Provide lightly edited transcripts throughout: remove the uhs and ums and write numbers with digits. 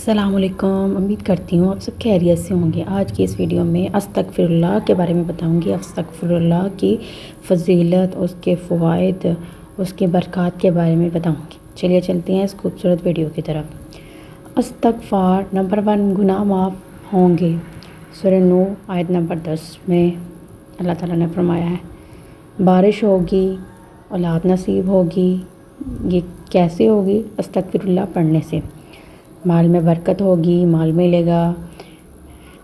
السلام علیکم، امید کرتی ہوں آپ سب خیریت سے ہوں گے۔ آج کی اس ویڈیو میں استغفر اللہ کے بارے میں بتاؤں گی۔ استغفر اللہ کی فضیلت، اس کے فوائد، اس کے برکات کے بارے میں بتاؤں گی۔ چلیے چلتے ہیں اس خوبصورت ویڈیو کی طرف۔ استغفار نمبر 1، گناہ معاف ہوں گے۔ سورہ نوح آیت نمبر 10 میں اللہ تعالیٰ نے فرمایا ہے بارش ہوگی، اولاد نصیب ہوگی۔ یہ کیسے ہوگی؟ استغفر اللہ پڑھنے سے۔ مال میں برکت ہوگی، مال ملے گا،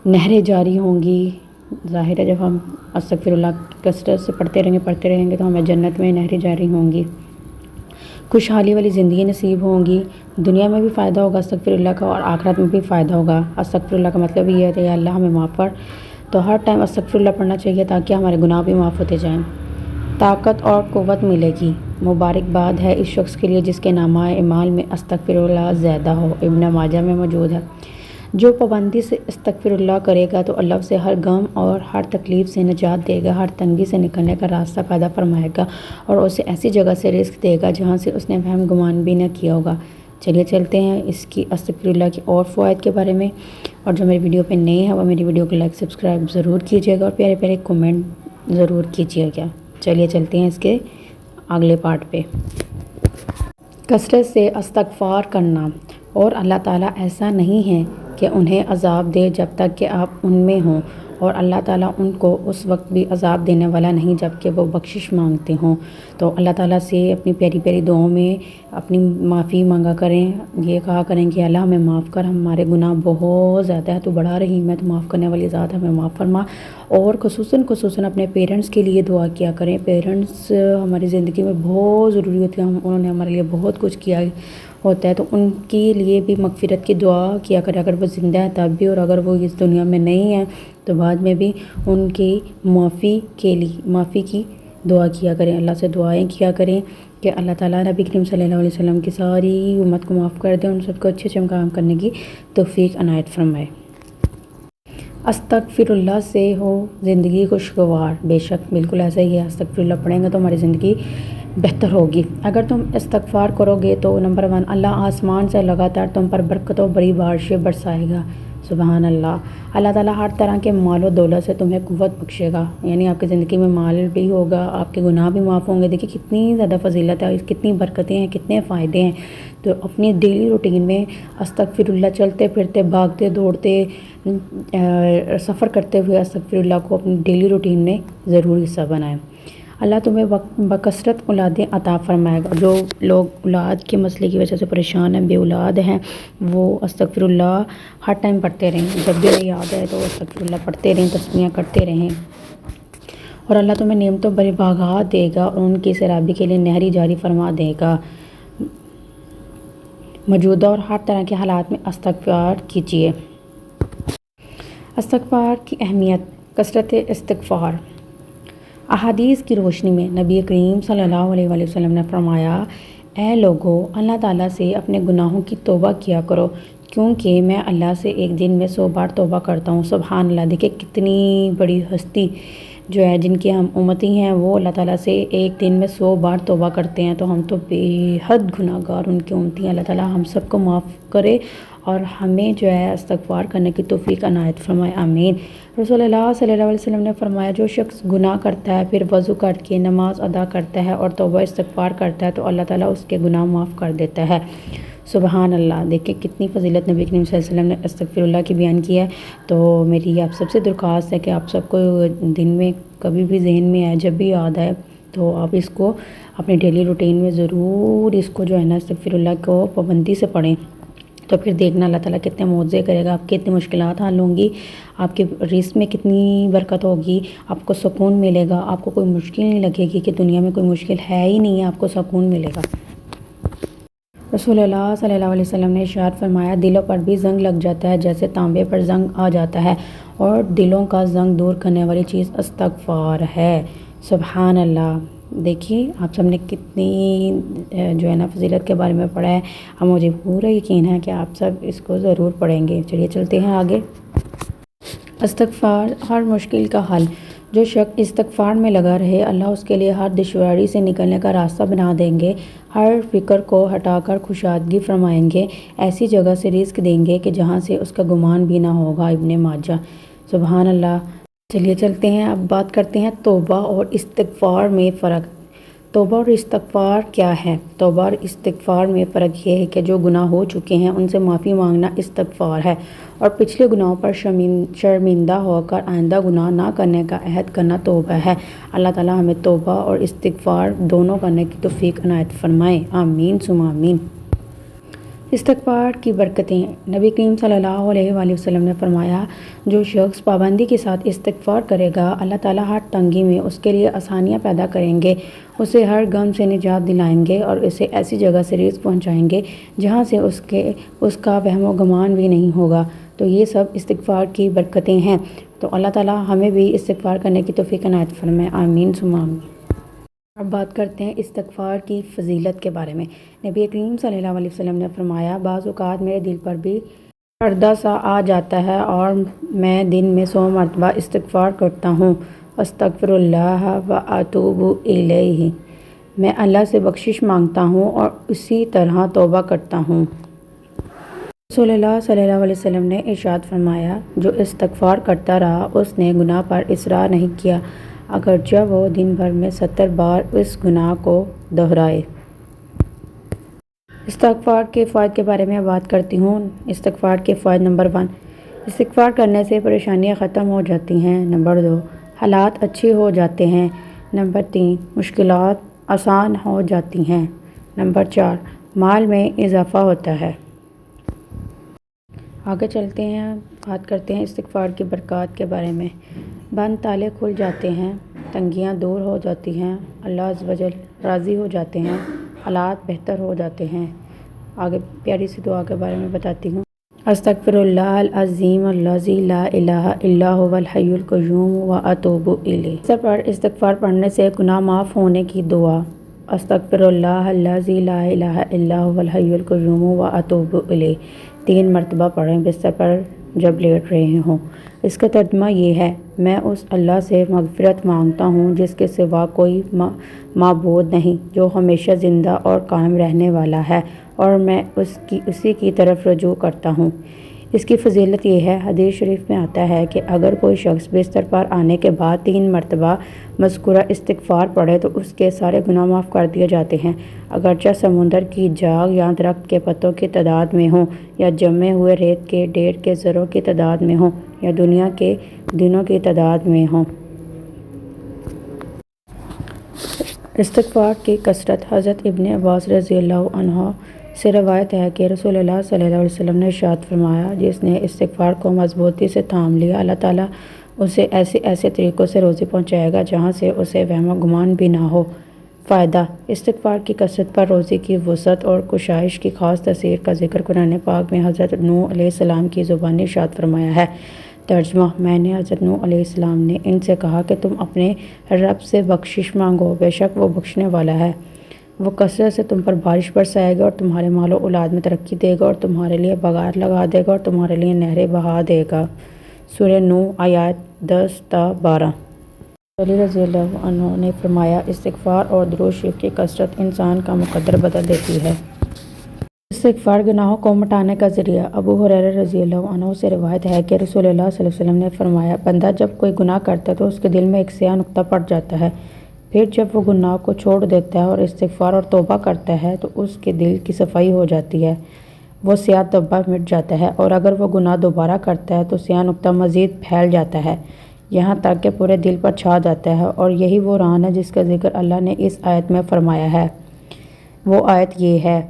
نہریں جاری ہوں گی۔ ظاہر ہے جب ہم استغفر اللہ کثرت سے پڑھتے رہیں گے تو ہمیں جنت میں نہریں جاری ہوں گی، خوشحالی والی زندگی نصیب ہوں گی۔ دنیا میں بھی فائدہ ہوگا استغفر اللہ کا، اور آخرت میں بھی فائدہ ہوگا۔ استغفر اللہ کا مطلب یہ ہے کہ یا اللہ ہمیں معاف کر، تو ہر ٹائم استغفر اللہ پڑھنا چاہیے تاکہ ہمارے گناہ بھی معاف ہوتے جائیں۔ طاقت اور قوت ملے گی۔ مبارکباد ہے اس شخص کے لیے جس کے نامہ اعمال میں استغفر اللہ زیادہ ہو۔ ابن ماجہ میں موجود ہے۔ جو پابندی سے استغفر اللہ کرے گا تو اللہ اسے ہر غم اور ہر تکلیف سے نجات دے گا، ہر تنگی سے نکلنے کا راستہ پیدا فرمائے گا، اور اسے ایسی جگہ سے رزق دے گا جہاں سے اس نے وہم گمان بھی نہ کیا ہوگا۔ چلیے چلتے ہیں اس کی استغفر اللہ کے اور فوائد کے بارے میں۔ اور جو میری ویڈیو پہ نئے ہیں وہ میری ویڈیو کو لائک سبسکرائب ضرور کیجیے گا، اور پیارے پیارے کومنٹ ضرور کیجیے گا۔ چلیے چلتے ہیں اس کے اگلے پارٹ پہ۔ کثرت سے استغفار کرنا۔ اور اللہ تعالیٰ ایسا نہیں ہے کہ انہیں عذاب دے جب تک کہ آپ ان میں ہوں، اور اللہ تعالیٰ ان کو اس وقت بھی عذاب دینے والا نہیں جب کہ وہ بخشش مانگتے ہوں۔ تو اللہ تعالیٰ سے اپنی پیاری پیاری دعاؤں میں اپنی معافی مانگا کریں، یہ کہا کریں کہ اللہ ہمیں معاف کر، ہمارے گناہ بہت زیادہ ہے، تو بڑا رحیم ہے، تو معاف کرنے والی ذات ہمیں معاف فرما۔ اور خصوصاً اپنے پیرنٹس کے لیے دعا کیا کریں۔ پیرنٹس ہماری زندگی میں بہت ضروری ہوتے ہیں، انہوں نے ہمارے لیے بہت کچھ کیا ہوتا ہے، تو ان کے لیے بھی مغفرت کی دعا کیا کریں، اگر وہ زندہ ہیں تب بھی، اور اگر وہ اس دنیا میں نہیں ہیں تو بعد میں بھی ان کی معافی کی دعا کیا کریں، اللہ سے دعائیں کیا کریں کہ اللہ تعالیٰ نبی کریم صلی اللہ علیہ وسلم کی ساری امت کو معاف کر دیں، ان سب کو اچھے اچھے کام کرنے کی توفیق عنایت فرمائے۔ استغفر اللہ سے ہو زندگی خوشگوار۔ بے شک بالکل ایسا ہی ہے، استغفر اللہ پڑھیں گے تو ہماری زندگی بہتر ہوگی۔ اگر تم استغفار کرو گے تو نمبر 1، اللہ آسمان سے لگاتار تم پر برکت و بڑی بارشیں برسائے گا۔ سبحان اللہ۔ اللہ تعالیٰ ہر طرح کے مال و دولت سے تمہیں قوت بخشے گا، یعنی آپ کی زندگی میں مال بھی ہوگا، آپ کے گناہ بھی معاف ہوں گے۔ دیکھیے کتنی زیادہ فضیلت ہے، کتنی برکتیں ہیں، کتنے فائدے ہیں۔ تو اپنی ڈیلی روٹین میں استغفر اللہ، چلتے پھرتے، بھاگتے دوڑتے، سفر کرتے ہوئے استغفر اللہ کو اپنی ڈیلی روٹین میں ضرور حصہ بنائیں۔ اللہ تمہیں بکثرت اولادیں عطا فرمائے گا۔ جو لوگ اولاد کے مسئلے کی وجہ سے پریشان ہیں، بے اولاد ہیں، وہ استغفر اللہ ہر ٹائم پڑھتے رہیں، جب بھی یاد آئے تو استغفر اللہ پڑھتے رہیں، تسبیحاں کرتے رہیں، اور اللہ تمہیں نعمتوں بڑے باغات دے گا، اور ان کی سیرابی کے لیے نہری جاری فرما دے گا۔ موجودہ اور ہر طرح کے حالات میں استغفار کیجیے۔ استغفار کی اہمیت۔ کثرت استغفار۔ احادیث کی روشنی میں نبی کریم صلی اللہ علیہ وآلہ وسلم نے فرمایا، اے لوگو، اللہ تعالیٰ سے اپنے گناہوں کی توبہ کیا کرو، کیونکہ میں اللہ سے ایک دن میں 100 بار توبہ کرتا ہوں۔ سبحان اللہ۔ دیکھیں کتنی بڑی ہستی جو ہے، جن کے ہم امتی ہیں، وہ اللہ تعالیٰ سے ایک دن میں 100 بار توبہ کرتے ہیں، تو ہم تو بے حد گناہ گار ان کے امتی ہیں۔ اللہ تعالیٰ ہم سب کو معاف کرے اور ہمیں جو ہے استغفار کرنے کی توفیق عنایت فرمائے، آمین۔ رسول اللہ صلی اللہ علیہ وسلم نے فرمایا، جو شخص گناہ کرتا ہے پھر وضو کر کے نماز ادا کرتا ہے اور توبہ استغفار کرتا ہے تو اللہ تعالیٰ اس کے گناہ معاف کر دیتا ہے۔ سبحان اللہ۔ دیکھیں کتنی فضیلت نبی کریم صلی اللہ علیہ وسلم نے استغفر اللہ کی بیان کی ہے۔ تو میری آپ سب سے درخواست ہے کہ آپ سب کو دن میں کبھی بھی ذہن میں آئے، جب بھی یاد آئے، تو آپ اس کو اپنی ڈیلی روٹین میں ضرور اس کو جو ہے نا استغفر اللہ کو پابندی سے پڑھیں، تو پھر دیکھنا اللہ تعالیٰ کتنے معجزے کرے گا، آپ کی کتنی مشکلات حل ہوں گی، آپ کے رزق میں کتنی برکت ہوگی، آپ کو سکون ملے گا، آپ کو کوئی مشکل نہیں لگے گی کہ دنیا میں کوئی مشکل ہے ہی نہیں ہے، آپ کو سکون ملے گا۔ رسول اللہ صلی اللہ علیہ وسلم نے ارشاد فرمایا، دلوں پر بھی زنگ لگ جاتا ہے جیسے تانبے پر زنگ آ جاتا ہے، اور دلوں کا زنگ دور کرنے والی چیز استغفار ہے۔ سبحان اللہ۔ دیکھیے آپ سب نے کتنی جو ہے نا فضیلت کے بارے میں پڑھا ہے، اور مجھے پورا یقین ہے کہ آپ سب اس کو ضرور پڑھیں گے۔ چلیے چلتے ہیں آگے۔ استغفار ہر مشکل کا حل۔ جو شخص استغفار میں لگا رہے اللہ اس کے لیے ہر دشواری سے نکلنے کا راستہ بنا دیں گے، ہر فکر کو ہٹا کر خوشادگی فرمائیں گے، ایسی جگہ سے رزق دیں گے کہ جہاں سے اس کا گمان بھی نہ ہوگا۔ ابن ماجہ۔ سبحان اللہ۔ چلیے چلتے ہیں، اب بات کرتے ہیں توبہ اور استغفار میں فرق۔ توبہ اور استغفار کیا ہے؟ توبہ اور استغفار میں فرق یہ ہے کہ جو گناہ ہو چکے ہیں ان سے معافی مانگنا استغفار ہے، اور پچھلے گناہوں پر شرمندہ ہو کر آئندہ گناہ نہ کرنے کا عہد کرنا توبہ ہے۔ اللہ تعالی ہمیں توبہ اور استغفار دونوں کرنے کی توفیق عنایت فرمائے، آمین ثم آمین۔ استغفار کی برکتیں۔ نبی کریم صلی اللہ علیہ وآلہ وسلم نے فرمایا، جو شخص پابندی کے ساتھ استغفار کرے گا اللہ تعالیٰ ہر تنگی میں اس کے لیے آسانیاں پیدا کریں گے، اسے ہر غم سے نجات دلائیں گے اور اسے ایسی جگہ سے رزق پہنچائیں گے جہاں سے اس کا وہم و گمان بھی نہیں ہوگا۔ تو یہ سب استغفار کی برکتیں ہیں۔ تو اللہ تعالیٰ ہمیں بھی استغفار کرنے کی توفیق عنایت فرمائے، آمین ثم آمین۔ اب بات کرتے ہیں استغفار کی فضیلت کے بارے میں۔ نبی کریم صلی اللہ علیہ وسلم نے فرمایا، بعض اوقات میرے دل پر بھی پردہ سا آ جاتا ہے اور میں دن میں 100 مرتبہ استغفار کرتا ہوں۔ استغفر اللہ و اتوب الیہ، میں اللہ سے بخشش مانگتا ہوں اور اسی طرح توبہ کرتا ہوں۔ رسول اللہ صلی اللہ علیہ وسلم نے ارشاد فرمایا، جو استغفار کرتا رہا اس نے گناہ پر اصرار نہیں کیا، اگرچہ وہ دن بھر میں 70 بار اس گناہ کو دہرائے۔ استغفار کے فوائد کے بارے میں بات کرتی ہوں۔ استغفار کے فوائد نمبر 1، استغفار کرنے سے پریشانیاں ختم ہو جاتی ہیں۔ نمبر 2، حالات اچھے ہو جاتے ہیں۔ نمبر 3، مشکلات آسان ہو جاتی ہیں۔ نمبر 4، مال میں اضافہ ہوتا ہے۔ آگے چلتے ہیں، بات کرتے ہیں استغفار کی برکات کے بارے میں۔ بند تالے کھل جاتے ہیں، تنگیاں دور ہو جاتی ہیں، اللہ عز و جل راضی ہو جاتے ہیں، حالات بہتر ہو جاتے ہیں۔ آگے پیاری سی دعا کے بارے میں بتاتی ہوں۔ استغفر اللہ العظیم الذی لا الہ الا هو الحی القیوم واتوب الیہ۔ پر استغفار پڑھنے سے گناہ معاف ہونے کی دعا۔ استغفر اللہ الذی لا الہ الا هو الحی القیوم واتوب الیہ 3 مرتبہ پڑھیں بستر پر جب لیٹ رہے ہوں۔ اس کا ترجمہ یہ ہے، میں اس اللہ سے مغفرت مانگتا ہوں جس کے سوا کوئی معبود نہیں، جو ہمیشہ زندہ اور قائم رہنے والا ہے، اور میں اسی کی طرف رجوع کرتا ہوں۔ اس کی فضیلت یہ ہے، حدیث شریف میں آتا ہے کہ اگر کوئی شخص بستر پر آنے کے بعد 3 مرتبہ مذکورہ استغفار پڑھے تو اس کے سارے گناہ معاف کر دیے جاتے ہیں، اگرچہ سمندر کی جھاگ یا درخت کے پتوں کی تعداد میں ہوں، یا جمے ہوئے ریت کے ڈھیر کے ذروں کی تعداد میں ہوں، یا دنیا کے دنوں کی تعداد میں ہوں۔ استغفار کی کثرت۔ حضرت ابن عباس رضی اللہ عنہ سے روایت ہے کہ رسول اللہ صلی اللہ علیہ وسلم نے ارشاد فرمایا، جس نے استغفار کو مضبوطی سے تھام لیا اللہ تعالیٰ اسے ایسے طریقوں سے روزی پہنچائے گا جہاں سے اسے وہم و گمان بھی نہ ہو۔ فائدہ۔ استغفار کی کثرت پر روزی کی وسعت اور کشائش کی خاص تاثیر کا ذکر قرآن پاک میں حضرت نوح علیہ السلام کی زبانی ارشاد فرمایا ہے۔ ترجمہ۔ میں نے حضرت نوح علیہ السلام نے ان سے کہا کہ تم اپنے رب سے بخشش مانگو، بے شک وہ بخشنے والا ہے، وہ کثرت سے تم پر بارش برسائے گا اور تمہارے مال و اولاد میں ترقی دے گا اور تمہارے لیے بغار لگا دے گا اور تمہارے لیے نہریں بہا دے گا۔ سورہ نوح آیات 10 تا 12۔ علی رضی اللہ عنہ نے فرمایا، استغفار اور درود شریف کی کثرت انسان کا مقدر بدل دیتی ہے۔ استغفار گناہوں کو مٹانے کا ذریعہ۔ ابو ہریرہ رضی اللہ عنہ سے روایت ہے کہ رسول اللہ صلی اللہ علیہ وسلم نے فرمایا، بندہ جب کوئی گناہ کرتا ہے تو اس کے دل میں ایک سیاہ نقطہ پڑ جاتا ہے، پھر جب وہ گناہ کو چھوڑ دیتا ہے اور استغفار اور توبہ کرتا ہے تو اس کے دل کی صفائی ہو جاتی ہے، وہ سیاہ دھبا مٹ جاتا ہے، اور اگر وہ گناہ دوبارہ کرتا ہے تو سیاہ نقطہ مزید پھیل جاتا ہے، یہاں تک کہ پورے دل پر چھا جاتا ہے۔ اور یہی وہ ران ہے جس کا ذکر اللہ نے اس آیت میں فرمایا ہے۔ وہ آیت یہ ہے،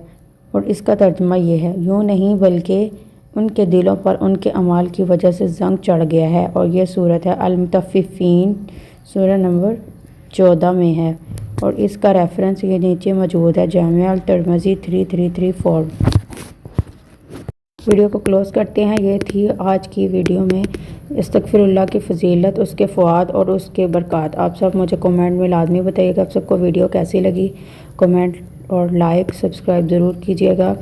اور اس کا ترجمہ یہ ہے، یوں نہیں بلکہ ان کے دلوں پر ان کے اعمال کی وجہ سے زنگ چڑھ گیا ہے۔ اور یہ صورت ہے المطففین، سورہ نمبر 14 میں ہے، اور اس کا ریفرنس یہ نیچے موجود ہے، جامعہ الترمذی 3334۔ ویڈیو کو کلوز کرتے ہیں۔ یہ تھی آج کی ویڈیو میں استغفر اللہ کی فضیلت، اس کے فوائد اور اس کے برکات۔ آپ سب مجھے کمنٹ میں لازمی بتائیے گا آپ سب کو ویڈیو کیسی لگی، کمنٹ اور لائک سبسکرائب ضرور کیجیے گا۔